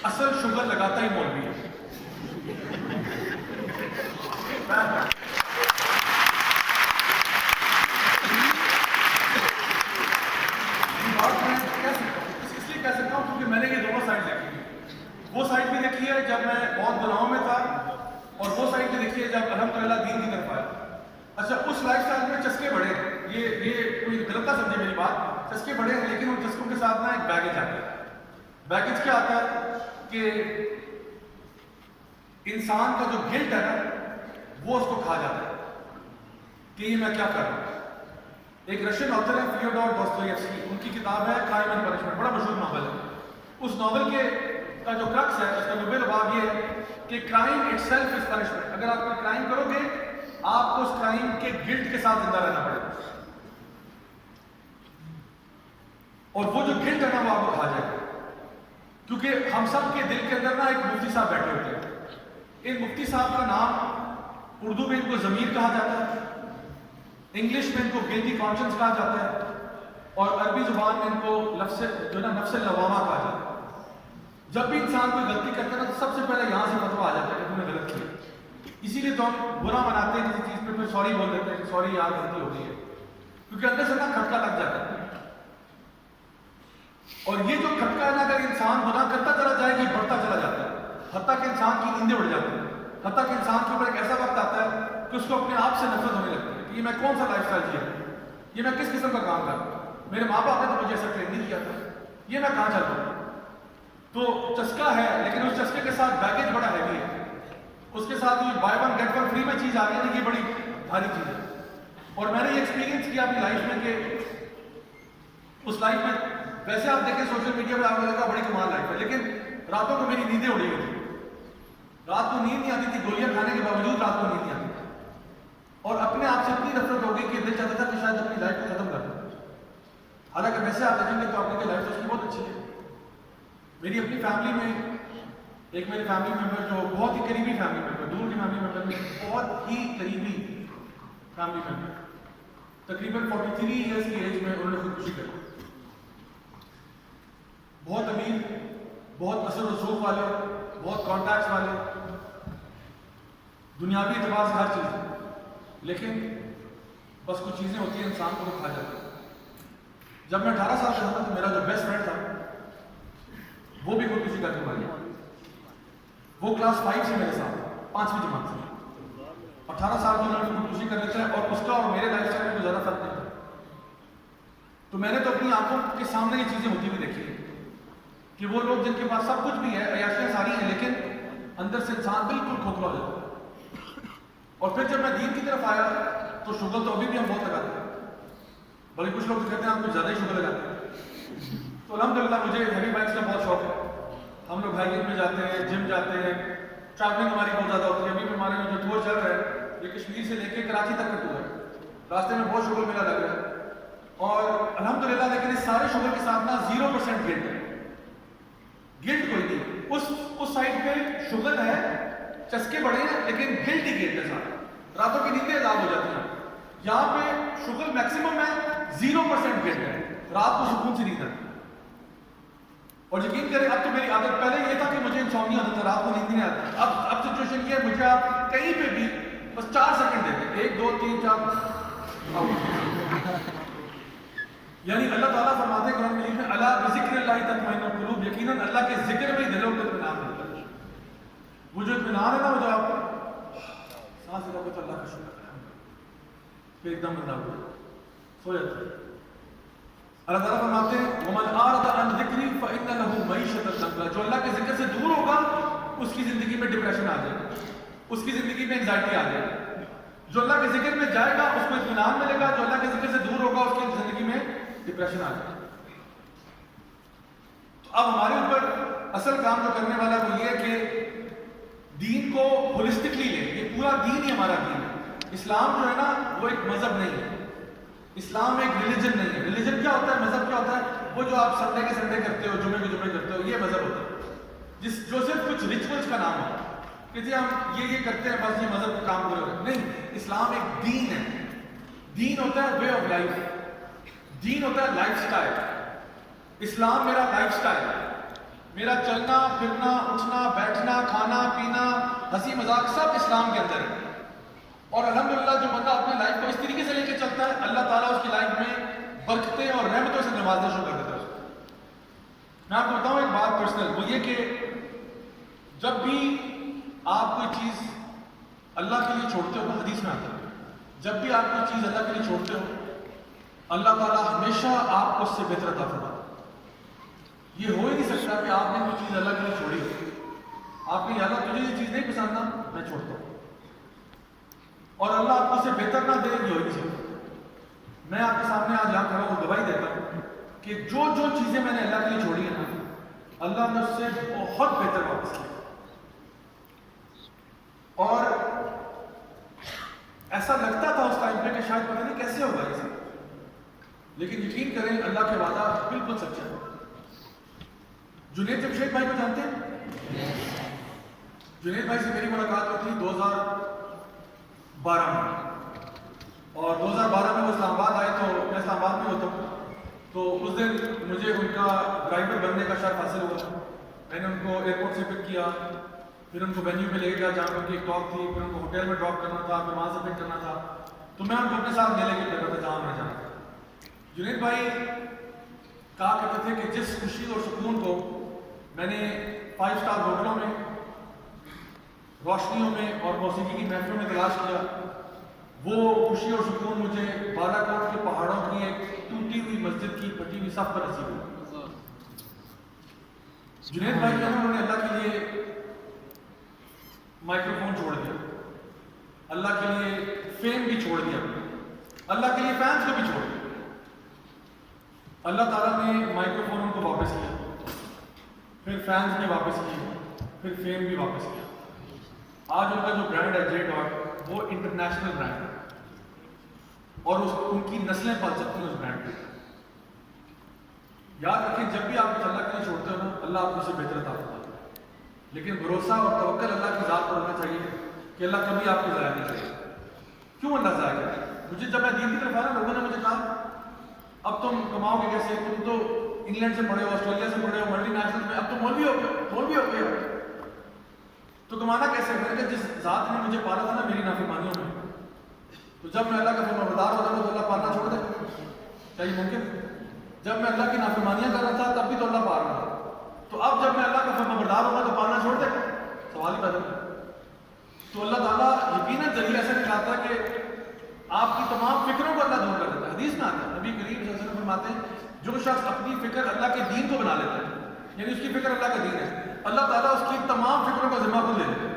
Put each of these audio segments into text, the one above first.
اصل شوگر لگاتا ہی مولوی ہے. اس لیے کہہ سکتا ہوں کیونکہ میں نے یہ دونوں سائڈ دیکھی ہے. وہ سائڈ بھی دیکھی ہے جب میں بہت گناہوں میں تھا, اور وہ سائڈ بھی دیکھی ہے جب الحمدللہ دین کی طرف آیا. اچھا, اس لائف سٹائل میں چسکے بڑے ہیں, یہ کوئی غلط نہ سمجھے میری بات, چسکے بڑے ہیں, لیکن ان چسکوں کے ساتھ نا ایک بیگیج آتا ہے. بیگیج کیا آتا ہے کہ انسان کا جو گلٹ ہے نا وہ اس کو کھا جاتا ہے کہ یہ میں کیا کر رہا ہوں. ایک رشین آتھر ہے فیوڈور دوستویفسکی, ان کی کتاب ہے کرائم اینڈ پنشمنٹ, بڑا مشہور ناول ہے. اس ناول کا جو کرکس ہے, اس کا جو باب یہ ہے کہ crime it self is punishment. اگر آپ کوئی کرائم کرو گے آپ کو اس کرائم کے گلٹ کے ساتھ زندہ رہنا پڑے گا, اور وہ جو گلٹ ہے نا وہ آپ کو کھا جائے گا. کیونکہ ہم سب کے دل کے اندر نا ایک مفتی صاحب بیٹھے ہوتے ہیں. ان مفتی صاحب کا نام اردو میں ان کو ضمیر کہا جاتا ہے, انگلش میں ان کو گلٹی کانشنس کہا جاتا ہے, اور عربی زبان میں ان کو لفظ جو ہے نا نفس اللوامہ کہا جاتا ہے. جب بھی انسان کوئی غلطی کرتا ہے نا تو سب سے پہلے یہاں سے فتویٰ آ جاتا ہے کہ تم نے غلط کیا. اسی لیے تو ہم برا مناتے ہیں کسی چیز پہ, پھر سوری بول دیتے ہیں کہ سوری یار غلطی ہو گئی ہے, کیونکہ اندر سے نا کھٹکا لگ جاتا ہے. اور یہ جو کھٹکا ہے نا اگر انسان گناہ کرتا چلا جائے گا بڑھتا چلا جاتا ہے, حتیٰ کہ انسان کی نیندیں اڑ جاتی ہیں, حتیٰ کہ انسان کے اوپر ایک ایسا وقت آتا ہے کہ اس کو اپنے آپ سے نفرت ہونے لگتی ہے کہ یہ میں کون سا لائف اسٹائل جیا, یہ میں کس قسم کا کام کر رہا ہوں, میرے ماں باپ نے تو مجھے ایسا ٹرین نہیں کیا تھا, یہ میں کہاں چل رہا ہوں. تو چسکا ہے, لیکن اس چسکے کے ساتھ بیگیج بڑا ہیوی ہے. اس کے ساتھ یہ buy one get one free میں چیز آ گئی نا, یہ بڑی بھاری چیز ہے. اور میں نے یہ ایکسپیرینس کیا اپنی لائف میں کہ اس لائف میں ویسے آپ دیکھیں سوشل میڈیا پہ آپ کو لگا بڑی کمال لائف ہے, لیکن راتوں کو میری نیندیں اڑی ہوئی تھی. رات کو نیند نہیں آتی تھی, گولیاں کھانے کے باوجود رات کو نیند نہیں آتی تھی, اور اپنے آپ سے اتنی نفرت ہو گئی کہ دل چاہتا تھا کہ شاید اپنی لائف کو ختم کر دوں. حالانکہ ویسے آپ دیکھیں گے تو آپ کی لائف اس کی بہت اچھی ہے. میری اپنی فیملی میں ایک میرے فیملی ممبر جو بہت ہی قریبی فیملی ممبر, دور کی فیملی ممبر میں بہت ہی قریبی فیملی ممبر, تقریباً 43 ایئرس کی ایج میں انہوں نے خودکشی کری. بہت امیر, بہت اثر و رسوخ والے, بہت کانٹیکٹس والے, دنیاوی اعتبار سے ہر چیز ہے, لیکن بس کچھ چیزیں ہوتی ہیں انسان کو وہ کھا جاتی ہیں. جب میں 18 سال کا تھا تو میرا جو بیسٹ فرینڈ تھا وہ بھی خودکشی کر کے مر گیا. وہ کلاس 5 سے میرے ساتھ 5ویں جماعت سے, 18 سال میں انہوں نے خودکشی کر لیتا ہے, اور اس کا اور میرے لائف اسٹائل میں کوئی زیادہ فرق نہیں تھا. تو میں نے تو اپنی آنکھوں کے سامنے یہ چیزیں ہوتی ہوئی دیکھی کہ وہ لوگ جن کے پاس سب کچھ بھی ہے, عیاشیاں ساری ہیں, لیکن اندر سے انسان بالکل کھوکھلا ہو جاتا ہے. اور پھر جب میں دین کی طرف آیا تو شوگر تو ابھی بھی ہم بہت لگاتے ہیں, بلکہ کچھ لوگ کہتے ہیں ہم کچھ زیادہ ہی شوگر لگاتے ہیں. تو الحمدللہ مجھے ہیوی بائکس کا بہت شوق ہے. ہم لوگ ہائیکنگ میں جاتے ہیں, جم جاتے ہیں, ٹریولنگ ہماری بہت زیادہ ہوتی ہے. ابھی بھی ہمارے جو ٹور چل رہا ہے یہ کشمیر سے لے کے کراچی تک کا ٹور ہے. راستے میں بہت شوگر میلہ لگ رہا ہے, اور الحمدللہ لیکن اس سارے شوگر کے ساتھ نا 0% گلٹ ہے. گلٹ کوئی نہیں, اس سائڈ پہ شوگر ہے, چسکے بڑے ہیں, لیکن گلٹ ہی گلٹ ہے ساتھ. راتوں کی نیندیں عذاب ہو جاتی ہیں. یہاں پہ شوگر میکسیمم ہے, 0% گلٹ ہے, رات کو سکون سے نیند آتی ہے. اور یقین کریں اب تو میری عادت, پہلے یہ تھا کہ مجھے انسومنیا ہوتا تھا, رات کو نیند نہیں آتی. اب سچویشن یہ ہے, مجھے آپ کہیں پہ بھی بس 4 سیکنڈ دیتے, 1 2 3 4. یعنی اللہ تعالیٰ فرماتے ہیں قرآن مجید میں, الا بذکر اللہ تطمئن القلوب, یقیناً اللہ کے ذکر میں ہی دلوں کو اطمینان ملتا ہے. وہ جو اطمینان ہے نا, وہ جو آپ سانس لے تو اللہ کا شکر ہے, پھر ایک دم بندہ ہو سو جاتا ہے. اللہ تعالیٰ فرماتے ہیں وَمَنْ أَعْرَضَ عَنْ ذِكْرِي فَإِنَّ لَهُ مَعِيشَةً ضَنكًا, جو اللہ کے ذکر سے دور ہوگا اس کی زندگی میں ڈپریشن آ جائے گا, اس کی زندگی میں انزائٹی آ جائے گی. جو اللہ کے ذکر میں جائے گا اس کو اطمینان ملے گا, جو اللہ کے ذکر سے دور ہوگا اس کی زندگی میں ڈپریشن آ جائے گا. تو اب ہمارے اوپر اصل کام جو کرنے والا وہ یہ ہے کہ دین کو ہولسٹکلی لیں. یہ پورا دین ہی ہمارا دین ہے. اسلام جو ہے نا وہ ایک مذہب نہیں ہے, اسلام ایک ریلیجن نہیں ہے. ریلیجن کیا ہوتا ہے, مذہب کیا ہوتا ہے, وہ جو آپ سنڈے کے سنڈے کرتے ہو, جمعے کے جمعے کرتے ہو, یہ مذہب ہوتا ہے. جو صرف کچھ ریچولز کا نام ہوتا ہے کہ جی ہم یہ کرتے ہیں, بس یہ مذہب کا کام پورے ہوتے ہیں. نہیں, اسلام ایک دین ہے. دین ہوتا ہے وے آف لائف, دین ہوتا ہے لائف سٹائل. اسلام میرا لائف سٹائل ہے. میرا چلنا پھرنا اٹھنا بیٹھنا کھانا پینا ہنسی مذاق سب اسلام کے اندر ہے. اور الحمدللہ جو بندہ اپنی لائف کو اس طریقے سے لے کے چلتا ہے اللہ تعالیٰ اس کی لائف میں برکتیں اور رحمتوں سے نوازنا شروع کر دیتا ہے. میں آپ کو بتاؤں ایک بات پرسنل، وہ یہ کہ جب بھی آپ کوئی چیز اللہ کے لیے چھوڑتے ہو، حدیث میں آتا ہے جب بھی آپ کوئی چیز اللہ کے لیے چھوڑتے ہو اللہ تعالیٰ ہمیشہ آپ کو اس سے بہتر عطا فرماتا ہے. یہ ہو ہی نہیں سکتا کہ آپ نے کوئی چیز اللہ کے لیے چھوڑی ہو، آپ نے یاد تجھے یہ چیز نہیں پسند نا میں چھوڑتا ہوں اور اللہ آپ کو اس سے بہتر نہ دے، یہ ہو ہی نہیں سکتا. میں آپ کے سامنے آج یہاں کھڑا ہوں گواہی دیتا ہوں کہ جو جو چیزیں میں نے اللہ کے لیے چھوڑی ہیں نا اللہ نے اس سے بہت بہتر واپس کیا. اور ایسا لگتا تھا اس ٹائم پہ کہ شاید پتہ نہیں کیسے ہوگا یہ سب، لیکن یقین کریں اللہ کے وعدہ بالکل سچا ہے. جنید جمشید بھائی کو جانتے ہیں؟ جنید بھائی سے میری ملاقات ہوئی تھی 2012 میں، اور 2012 میں وہ اسلام آباد آئے تو میں اسلام آباد میں ہوتا ہوں، تو اس دن مجھے ان کا ڈرائیور بننے کا شرف حاصل ہوا. میں نے ان کو ایئرپورٹ سے پک کیا، پھر ان کو وینیو پہ لے گیا جہاں پر ان کی ایک ٹاک تھی، پھر ان کو ہوٹل میں ڈراپ کرنا تھا، پھر وہاں سے پک کرنا تھا. تو میں ان کو اپنے ساتھ لے کے پھر رہا تھا جہاں میں جانا تھا. جنید بھائی کہا کرتے تھے کہ جس خوشی اور سکون کو میں نے 5 اسٹار ہوٹلوں میں، روشنیوں میں اور موسیقی کی محفلوں میں تلاش کیا، وہ خوشی اور سکون مجھے بالاکوٹ کے پہاڑوں کی ایک ٹوٹی ہوئی مسجد کی پھٹی ہوئی صف پر نصیب ہوئی. جنید بھائی جو ہے انہوں نے اللہ کے لیے مائکرو فون چھوڑ دیا، اللہ کے لیے فیم بھی چھوڑ دیا، اللہ کے لیے فینس کو بھی چھوڑ دیا. اللہ تعالیٰ نے مائکرو فون ان کو واپس کیا، پھر فینس بھی واپس کیے، پھر فیم بھی واپس کیا. آج ان کا جو برانڈ ہے جے ڈاٹ وہ انٹرنیشنل برانڈ ہے اور ان کی نسلیں پال سکتی ہیں اس برانڈ پہ. یاد رکھیں جب بھی آپ اللہ کے لیے چھوڑتے ہو نا اللہ آپ کو سے بہتر عطا فرماتا ہے، لیکن بھروسہ اور توکل اللہ کی ذات پر ہونا چاہیے کہ اللہ کبھی آپ کو ضائع نہیں کرے گا. کیوں اللہ ضائع کرے؟ مجھے جب میں دین کی طرف آیا لوگوں نے مجھے کہا اب تم کماؤ گے کیسے، تم تو انگلینڈ سے پڑھے ہو، آسٹریلیا سے پڑھے ہو، ملٹی نیشنل میں، اب تو مولوی ہو گئے، مولوی ہو گئے تو کمانا کیسے؟ میں نے کہا جس ذات نے مجھے پالا تھا نا میری نافرمانیوں میں، تو جب میں اللہ کا فرمانبردار ہو جاؤں گا تو اللہ پالنا چھوڑ دے گا؟ کیا یہ ممکن؟ جب میں اللہ کی نافرمانیاں کر رہا تھا تب بھی تو اللہ پال رہا تھا، تو اب جب میں اللہ کا فرمانبردار ہوگا تو پالنا چھوڑ دے گا؟ سوال ہی پیدا ہوتا ہے. تو اللہ تعالیٰ یقیناً ذریعہ ایسا نکالتا ہے کہ آپ کی تمام فکروں کو اللہ دور کر دیتا ہے. حدیث میں آتا ہے نبی کریم صلی اللہ علیہ وسلم فرماتے ہیں جو شخص اپنی فکر اللہ کے دین کو بنا لیتا ہے، یعنی اس کی فکر اللہ کا دین ہے، اللہ تعالیٰ اس کی تمام فکروں کا ذمہ خود لے لیتا ہے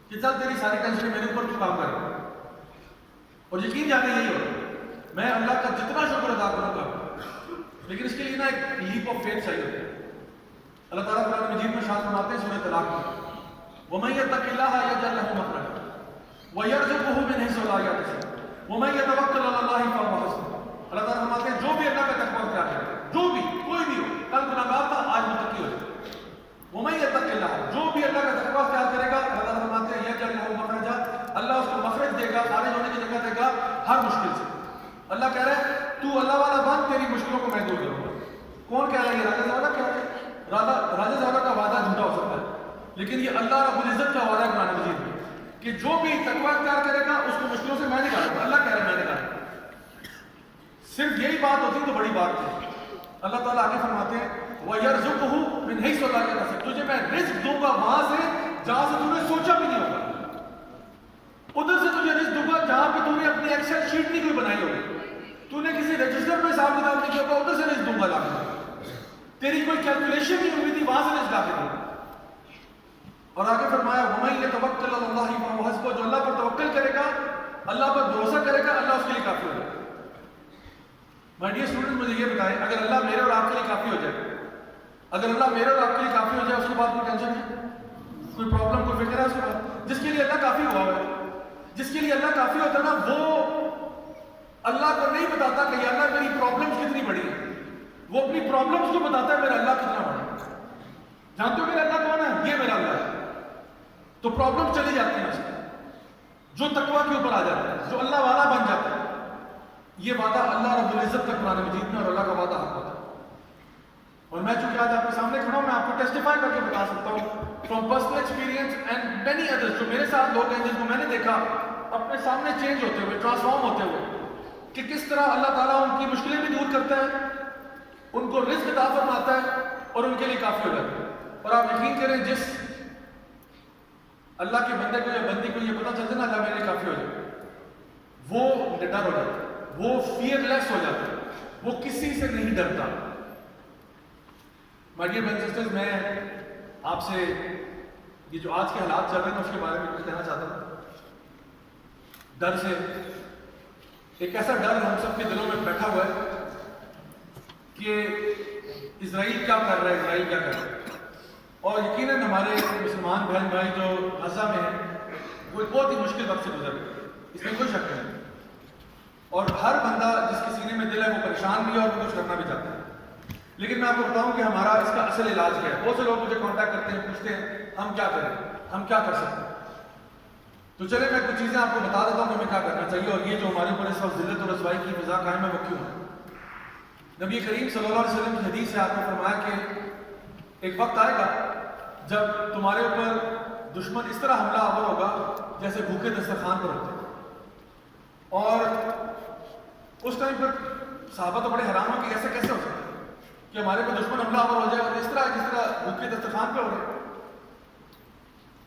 کہ چل تیری ساری ٹینشن میرے اوپر تو کام کر رہا ہے. اور یقین جانے یہی ہوگا، میں اللہ کا جتنا شکر ادا کروں گا لیکن اس کے لیے نا ایک لیپ آف فیتھ چاہیے ہوتا ہے. اللہ تعالیٰ قرآن مجید میں ارشاد فرماتے ہیں سورہ طلاق میں وَمَن يَتَّقِ اللَّهَ يَجْعَل لَّهُ مَخْرَجًا وَيَرْزُقْهُ مِنْ حَيْثُ لَا يَحْتَسِبُ وَمَن يَتَوَكَّلْ عَلَى اللَّهِ فَهُوَ حَسْبُهُ. اللہ تعالیٰ فرماتے ہیں جو بھی اللہ کا تقویٰ اختیار کرے، جو بھی کوئی بھی ہو، کل گناہگار تھا آج متقی ہو جائے. وَمَن يَتَّقِ اللَّهَ جو بھی اللہ کا تقویٰ اختیار کرے گا اللہ تعالیٰ فرماتے ہیں يَجْعَل لَّهُ مَخْرَجًا اللہ اس کو مخرج دے گا، خارج ہونے کی جگہ دے گا ہر مشکل سے. اللہ کہہ رہا ہے تو اللہ والا بن، تیری مشکلوں کو میں دور کروں گا. کون کہہ رہا ہے؟ یہ راجہ زیادہ کہہ رہا ہے. راجہ زیادہ کا وعدہ جھوٹا ہو سکتا ہے لیکن یہ اللہ رب العزت کا وعدہ ہے قرآن مجید میں کہ جو بھی تقویٰ اختیار کرے گا اس کو مشکلوں سے میں نکالوں گا. اللہ کہہ رہا ہے میں نکالوں گا. صرف یہی بات ہوتی تو بڑی بات ہے. اللہ تعالیٰ آگے فرماتے ہیں وَيَرْزُقْهُ مِنْ حَيْثُ لَا يَحْتَسِبُ تجھے میں رزق دوں گا وہاں سے جہاں سے تم نے سوچا بھی نہیں ہوگا. ادھر سے تجھے رزق دوں گا جہاں پہ تم نے اپنی ایکسل شیٹ نہیں کوئی بنائی ہوگی، تو نے کسی رجسٹر میں حساب کتاب نہیں کیا ہوگا، ادھر سے رزق دوں گا لا کے. تیری کوئی کیلکولیشن نہیں ہوئی تھی وہاں سے رزق لا کے دوں گا. اور آگے فرمایا وَمَن يَتَوَكَّلْ عَلَى اللَّهِ فَهُوَ حَسْبُهُ جو اللہ پر توکل کرے گا، اللہ پر بھروسہ کرے گا، اللہ اس کے لیے کافی ہو جائے گا. مائی ڈیئر اسٹوڈنٹ مجھے یہ بتائیں اگر اللہ میرے اور آپ کے لیے کافی ہو جائے، اگر اللہ میرے اور آپ کے لیے کافی ہو جائے اس کے بعد کوئی ٹینشن ہے، کوئی پرابلم، کوئی فکر ہے اس کے بعد؟ جس کے لیے اللہ کافی ہوا ہے، جس کے لیے اللہ کافی ہوتا ہے نا وہ اللہ کو نہیں بتاتا کہ یا اللہ میری پرابلمز کتنی بڑی ہے، وہ اپنی پرابلمز کو بتاتا ہے میرا اللہ کتنا بڑا ہے. جانتے ہو میرا اللہ کون ہے؟ یہ میرا اللہ ہے. تو پرابلم چلی جاتی ہیں اس میں، جو تقویٰ کے اوپر آ جاتا ہے، جو اللہ والا بن جاتا ہے. یہ وعدہ اللہ رب العزت کا قرآن مجید میں اور اللہ کا وعدہ حق ہوتا ہے. اور میں چونکہ آج آپ کے سامنے کھڑا ٹیسٹیفائی کر کے بتا سکتا ہوں from personal experience and many others, جو میرے ساتھ لوگ ہیں جن کو میں نے دیکھا اپنے سامنے چینج ہوتے ہوئے، ٹرانسفارم ہوتے ہوئے، کہ کس طرح اللہ تعالیٰ ان کی مشکلیں بھی دور کرتا ہے، ان کو رزق عطا فرماتا ہے اور ان کے لیے کافی ہو جاتا ہے۔ اور آپ یقین کریں جس اللہ کے بندے کو یا بندی کو یہ پتا چلتا ہے نا اللہ میرے لیے کافی ہو جائے، وہ ڈر ہو جاتا ہے، وہ فیئر لیس ہو جاتا ہے، وہ کسی سے نہیں ڈرتا۔ My dear brothers and sisters, میں آپ سے یہ جو آج کے حالات چل رہے ہیں اس کے بارے میں کچھ کہنا چاہتا ہوں۔ ڈر سے ایک ایسا ڈر ہم سب کے دلوں میں بیٹھا ہوا ہے کہ اسرائیل کیا کر رہا ہے، اسرائیل کیا کر رہا ہے، اور یقیناً ہمارے مسلمان بہن بھائی جو غزہ میں ہیں وہ ایک بہت ہی مشکل وقت سے گزر رہے ہیں، اس میں کوئی شک نہیں، اور ہر بندہ جس کے سینے میں دل ہے وہ پریشان بھی ہے اور وہ کچھ کرنا بھی چاہتا ہے۔ لیکن میں آپ کو بتاؤں کہ ہمارا اس کا اصل علاج کیا ہے۔ بہت سے لوگ مجھے کانٹیکٹ کرتے ہیں، پوچھتے ہیں ہم کیا کریں، ہم کیا کر سکتے ہیں۔ تو چلے میں کچھ چیزیں آپ کو بتا دیتا ہوں کہ ہمیں کیا کرنا چاہیے، اور یہ جو ہمارے اوپر اس وقت ذلت اور رسوائی کی فضا قائم ہے وہ کیوں ہے۔ نبی کریم صلی اللہ علیہ وسلم کی حدیث سے آپ نے فرمایا کہ ایک وقت آئے گا جب تمہارے اوپر دشمن اس طرح حملہ آور ہوگا جیسے بھوکے دسترخوان پر ہوتے ہیں، اور اس ٹائم پر صحابہ تو بڑے حیران ہو کہ ایسے کیسے ہو سکتا ہے کہ ہمارے اوپر دشمن حملہ آور ہو جائے اور اس طرح جس طرح بھوکے دسترخوان پہ ہو رہے ہیں۔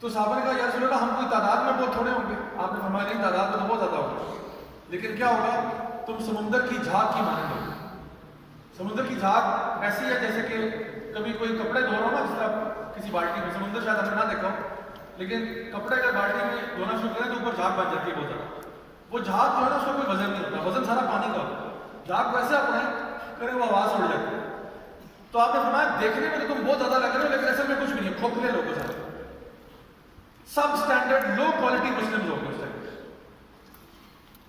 تو صحابہ نے کہا یا رسول اللہ ہم کوئی تعداد میں بہت تھوڑے ہوں گے۔ آپ نے فرمایا نہیں، تعداد میں تو بہت زیادہ ہوگا، لیکن کیا ہوگا، تم سمندر کی جھاگ کی مانند ہوگی۔ سمندر کی جھاگ ایسی ہے جیسے کہ کبھی کوئی کپڑے دھو رہا ہو نا، جس طرح کسی بالٹی میں، سمندر شاید ہم نے نہ دیکھا ہو، لیکن کپڑے کا بالٹی میں دھونا شروع کریں تو اوپر جھاگ بن جاتی ہے بہت زیادہ۔ وہ جھاگ جو ہے نا اس کا کوئی وزن نہیں ہوتا، وزن سارا پانی کا ہوتا ہے۔ جھاگ ویسے اپنے کریں وہ آواز اڑ جاتی ہے۔ تو آپ نے فرمایا دیکھنے میں تو تم بہت زیادہ لگ رہے ہو لیکن اصل میں کچھ بھی نہیں، کھوکھلے لوگوں سے، سب اسٹینڈرڈ لو کوالٹی مسلم لوگ ہیں اس ٹائم۔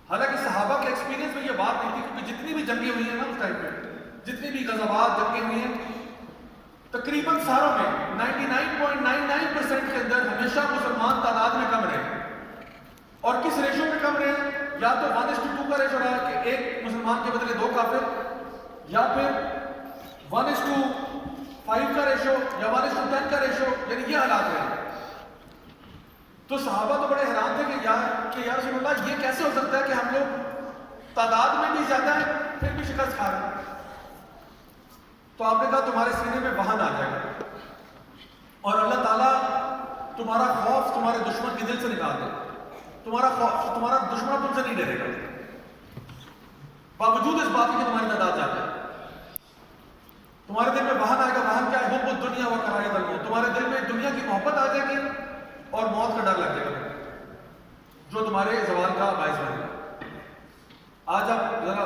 حالانکہ صحابہ کے ایکسپیرینس میں یہ بات نہیں تھی، کیونکہ جتنی بھی جنگیں ہوئی ہیں نا اس ٹائم پہ، جتنی بھی غزوات جنگیں ہوئی ہیں، تقریباً ساروں میں 99.99% کے اندر ہمیشہ مسلمان تعداد میں کم رہے، اور کس ریشو میں کم رہے، یا تو 1:2 کا ریشو رہا کہ ایک مسلمان کے بدلے 2 کافر، یا پھر 1:5 کا ریشو، یا 1:10 کا ریشو، یعنی یہ حالات رہے۔ تو صحابہ تو بڑے حیران تھے کہ یا رسول اللہ یہ کیسے ہو سکتا ہے کہ ہم لوگ تعداد میں بھی زیادہ ہیں پھر بھی شکست کھا رہے ہیں۔ تو آپ نے کہا تمہارے سینے میں وہن آ جائے گا اور اللہ تعالیٰ تمہارا خوف تمہارے دشمن کے دل سے نکال دے، تمہارا دشمن تم سے نہیں ڈرے گا باوجود اس بات کی تمہاری تعداد زیادہ ہے۔ تمہارے دل میں وہن آئے گا۔ وہن کیا ہے؟ حب الدنیا و کراہیت الموت۔ تمہارے دل میں دنیا کی محبت آ جائے گی اور موت کا ڈر لگ جائے گا جو تمہارے زوال کا باعث بنے گا۔ آج آپ ذرا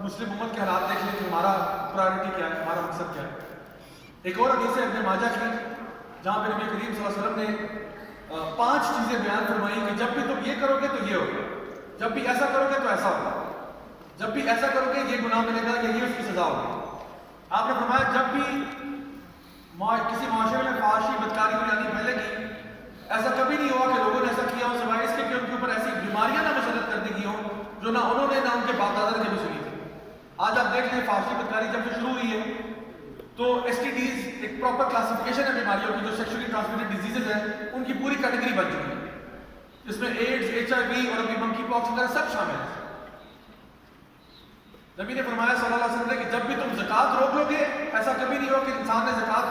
مسلم امت کے حالات دیکھ لیں کہ ہمارا پرائرٹی کیا ہے، ہمارا مقصد کیا ہے۔ ایک اور حدیث ہے ابن ماجہ کی جہاں پہ نبی کریم صلی اللہ علیہ وسلم نے 5 چیزیں بیان فرمائی کہ جب بھی تم یہ کرو گے تو یہ ہوگا، جب بھی ایسا کرو گے تو ایسا ہوگا، جب بھی ایسا کرو گے یہ گناہ ملے گا، یہ اس کی سزا ہوگی۔ آپ نے فرمایا جب بھی کسی معاشرے میں فحاشی بدکاری بریانی پھیلے گی، ایسا کبھی نہیں ہوا کہ لوگوں نے ایسا کیا ہو سوائے اس کے کہ ان کے اوپر ایسی بیماریاں نہ مسلط کر دی گئی ہوں جو نہ انہوں نے نہ ان کے باپ دادا نے کبھی سنی تھی۔ آج آپ دیکھ لیں فحاشی بدکاری جب سے شروع ہوئی ہے تو ایس ٹی ڈیز ایک پراپر کلاسیفیکیشن ہے بیماریوں کی، جو سیکشولی ٹرانسمیٹڈ ڈیزیزز ہیں ان کی پوری کیٹیگری بن چکی ہے، جس میں ایڈز، HIV اور ابھی منکی پاکس وغیرہ سب شامل ہیں۔ نبی نے فرمایا صلی اللہ علیہ وسلم کہ جب بھی تم زکوٰۃ روک لو گے، ایسا کبھی نہیں ہو کہ انسان نے زکوٰۃ